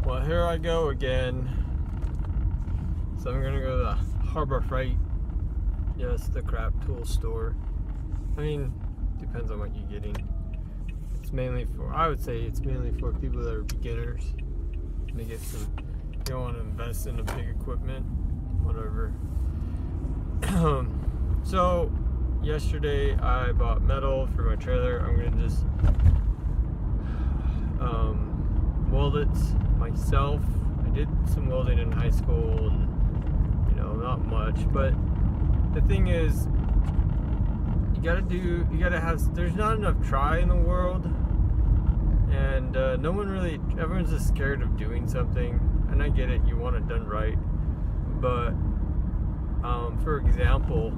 Well, here I go again. So I'm gonna go to the Harbor Freight. Yes, the crap tool store. I mean, depends on what you're getting. It's mainly for, I would say it's mainly for people that are beginners. They get some, you don't want to invest in a big equipment, whatever. So, yesterday I bought metal for my trailer. I'm gonna just weld it myself. I did some welding in high school, and you know, not much. But the thing is, you gotta have. There's not enough try in the world, and no one really. Everyone's just scared of doing something, and I get it. You want it done right, but for example,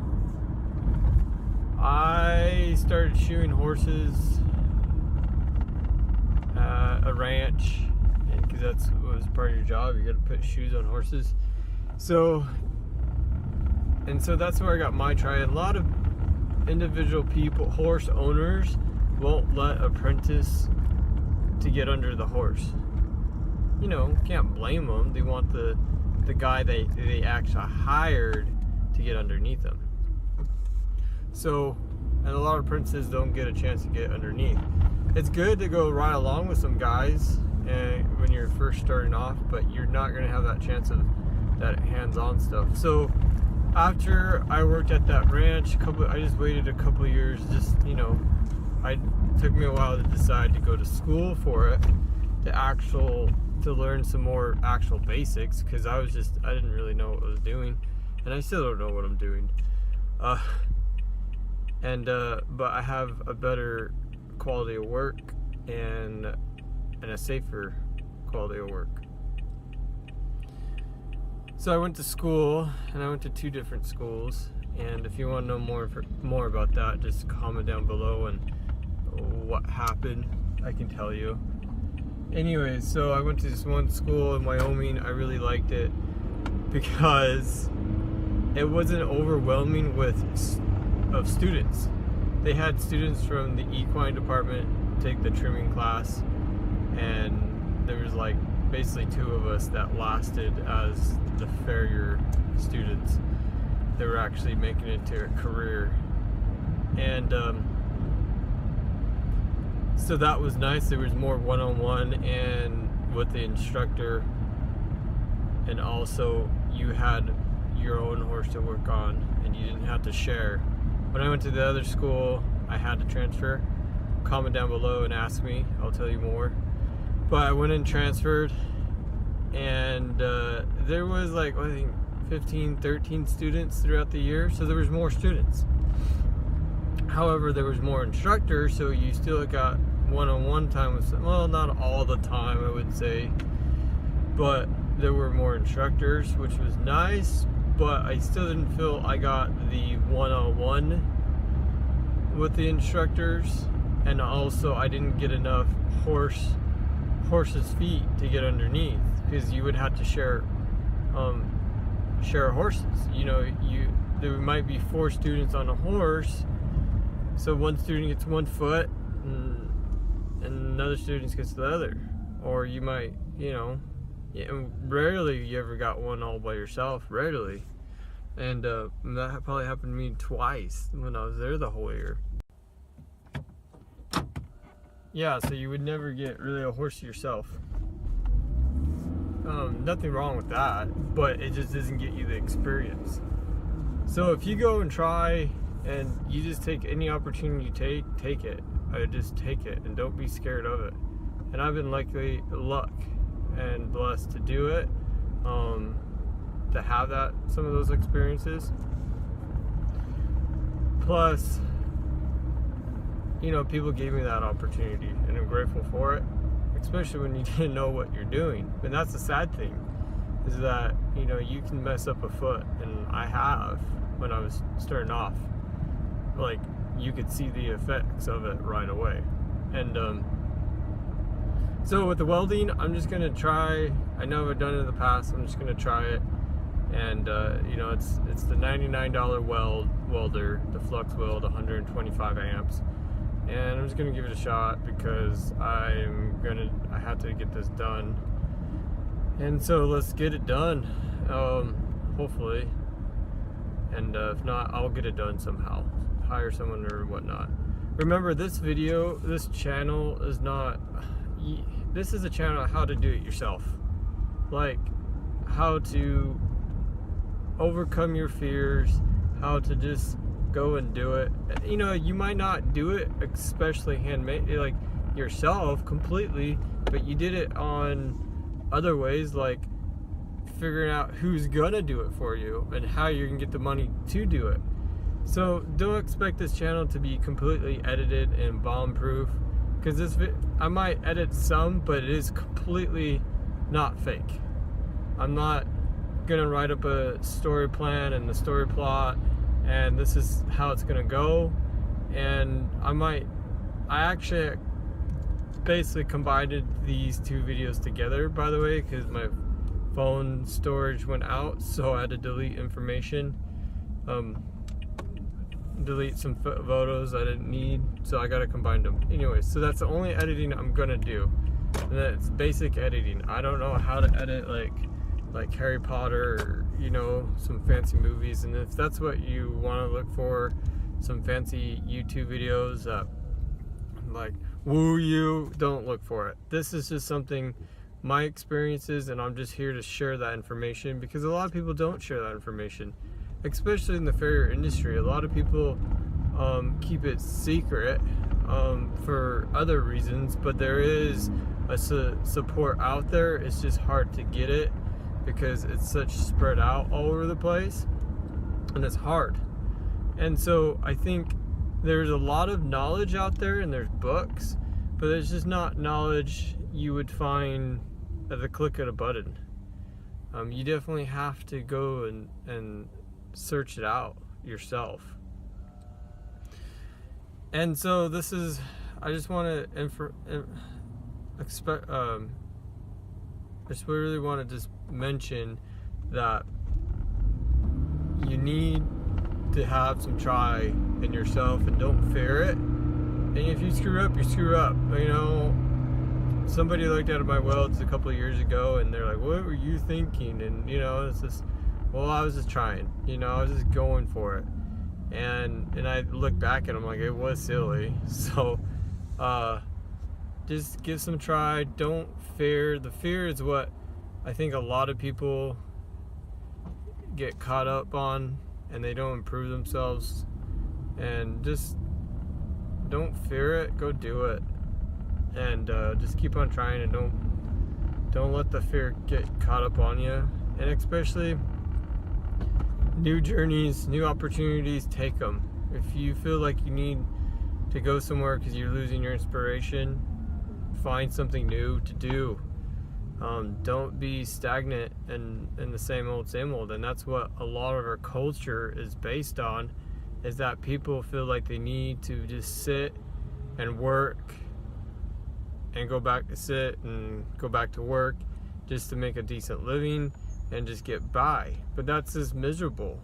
I started shoeing horses at a ranch, and because that's was part of your job, you got to put shoes on horses. So that's where I got my try. And a lot of individual people, horse owners, won't let apprentice to get under the horse. You know, can't blame them. They want the guy they actually hired to get underneath them. So, and a lot of apprentices don't get a chance to get underneath. It's good to go ride along with some guys when you're first starting off, but you're not going to have that chance of that hands-on stuff. So after I worked at that ranch, I just waited a couple years. Just, you know, it took me a while to decide to go to school for it, to learn some more actual basics, because I didn't really know what I was doing, and I still don't know what I'm doing. But I have a better quality of work and a safer quality of work. So I went to school, and I went to 2 different schools. And if you want to know more about that, just comment down below and what happened. I can tell you. Anyways, so I went to this one school in Wyoming. I really liked it because it wasn't overwhelming of students. They had students from the equine department take the trimming class, and there was like basically 2 of us that lasted as the farrier students. They were actually making it to a career, and so that was nice. There was more one-on-one and with the instructor, and also you had your own horse to work on, and you didn't have to share. When I went to the other school, I had to transfer. Comment down below and ask me, I'll tell you more. But I went and transferred, and there was like, I think 15, 13 students throughout the year, so there was more students. However, there was more instructors, so you still got one-on-one time with some, well, not all the time, I would say, but there were more instructors, which was nice. But I still didn't feel I got the one-on-one with the instructors, and also I didn't get enough horses' feet to get underneath, because you would have to share horses. You know, there might be 4 students on a horse, so one student gets 1 foot, and another student gets the other, or you might, you know. Yeah, rarely you ever got one all by yourself, rarely. And that probably happened to me twice when I was there the whole year. Yeah, so you would never get really a horse yourself. Nothing wrong with that, but it just doesn't get you the experience. So if you go and try, and you just take any opportunity you take it. Just take it, and don't be scared of it. And I've been luck and blessed to do it, to have some of those experiences. Plus, you know, people gave me that opportunity, and I'm grateful for it, especially when you didn't know what you're doing. And that's the sad thing, is that, you know, you can mess up a foot, and I have when I was starting off. Like, you could see the effects of it right away. And so with the welding, I'm just gonna try. I know I've done it in the past. I'm just gonna try it, and you know, it's the $99 welder, the Flux Weld, 125 amps, and I'm just gonna give it a shot because I have to get this done. And so let's get it done, hopefully. And if not, I'll get it done somehow. Hire someone or whatnot. Remember, this channel is not, this is a channel on how to do it yourself. Like, how to overcome your fears, how to just go and do it. You know, you might not do it, especially handmade, like yourself completely, but you did it on other ways, like figuring out who's gonna do it for you and how you can get the money to do it. So don't expect this channel to be completely edited and bomb proof, because I might edit some, but it is completely not fake. I'm not gonna write up a story plan and the story plot and this is how it's gonna go. And I actually basically combined these two videos together, by the way, because my phone storage went out, so I had to delete information, delete some photos I didn't need, so I gotta combine them. Anyway, so that's the only editing I'm gonna do, and that's basic editing. I don't know how to edit like Harry Potter or, you know, some fancy movies. And if that's what you want to look for, some fancy YouTube videos that like woo you, don't look for it. This is just something, my experiences, and I'm just here to share that information, because a lot of people don't share that information, especially in the farrier industry. A lot of people keep it secret for other reasons, but there is a support out there. It's just hard to get it because it's such spread out all over the place, and it's hard. And so I think there's a lot of knowledge out there, and there's books, but there's just not knowledge you would find at the click of a button. You definitely have to go and search it out yourself. And so this is, I just want to I just really want to just mention that you need to have some try in yourself, and don't fear it. And if you screw up, you screw up. You know, somebody looked at my welds a couple of years ago and they're like, what were you thinking? And you know, it's just, well, I was just trying, you know, I was just going for it. And I look back and I'm like, it was silly. So just give some try. Don't fear. The fear is what I think a lot of people get caught up on, and they don't improve themselves. And just don't fear it. Go do it, and just keep on trying, and don't let the fear get caught up on you. And especially new journeys, new opportunities, take them. If you feel like you need to go somewhere because you're losing your inspiration, find something new to do. Don't be stagnant in the same old. And that's what a lot of our culture is based on, is that people feel like they need to just sit and work and go back to sit and go back to work just to make a decent living and just get by. But that's just miserable,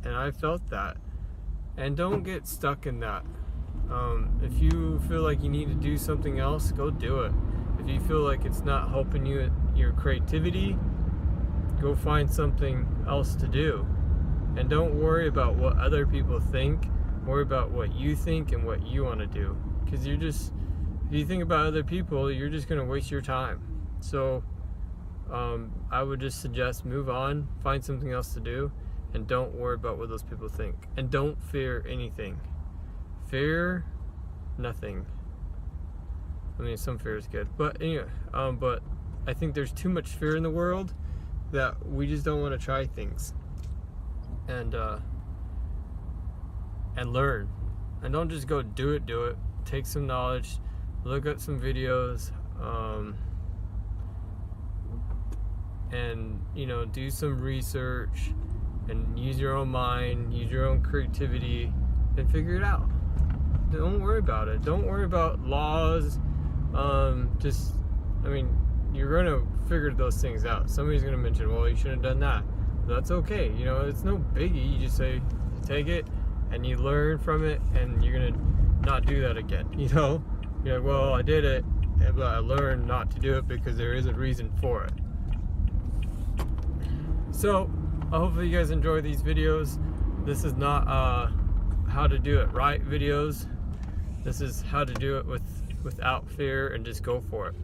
and I felt that. And don't get stuck in that. If you feel like you need to do something else, go do it. If you feel like it's not helping you, your creativity, go find something else to do. And don't worry about what other people think. Worry about what you think and what you want to do. Because if you think about other people, you're just going to waste your time. So I would just suggest move on, find something else to do, and don't worry about what those people think. And don't fear anything. Fear nothing. I mean, some fear is good, but anyway, but I think there's too much fear in the world that we just don't want to try things and learn. And don't just go do it. Take some knowledge, look at some videos, and you know, do some research and use your own mind, use your own creativity, and figure it out. Don't worry about it. Don't worry about laws. I mean, you're going to figure those things out. Somebody's going to mention, well, you shouldn't have done that. That's okay. You know, it's no biggie. You just say, take it, and you learn from it, and you're going to not do that again. You know, you're like, well, I did it, but I learned not to do it because there is a reason for it. So hopefully you guys enjoy these videos. This is not how to do it right videos. This is how to do it without fear and just go for it.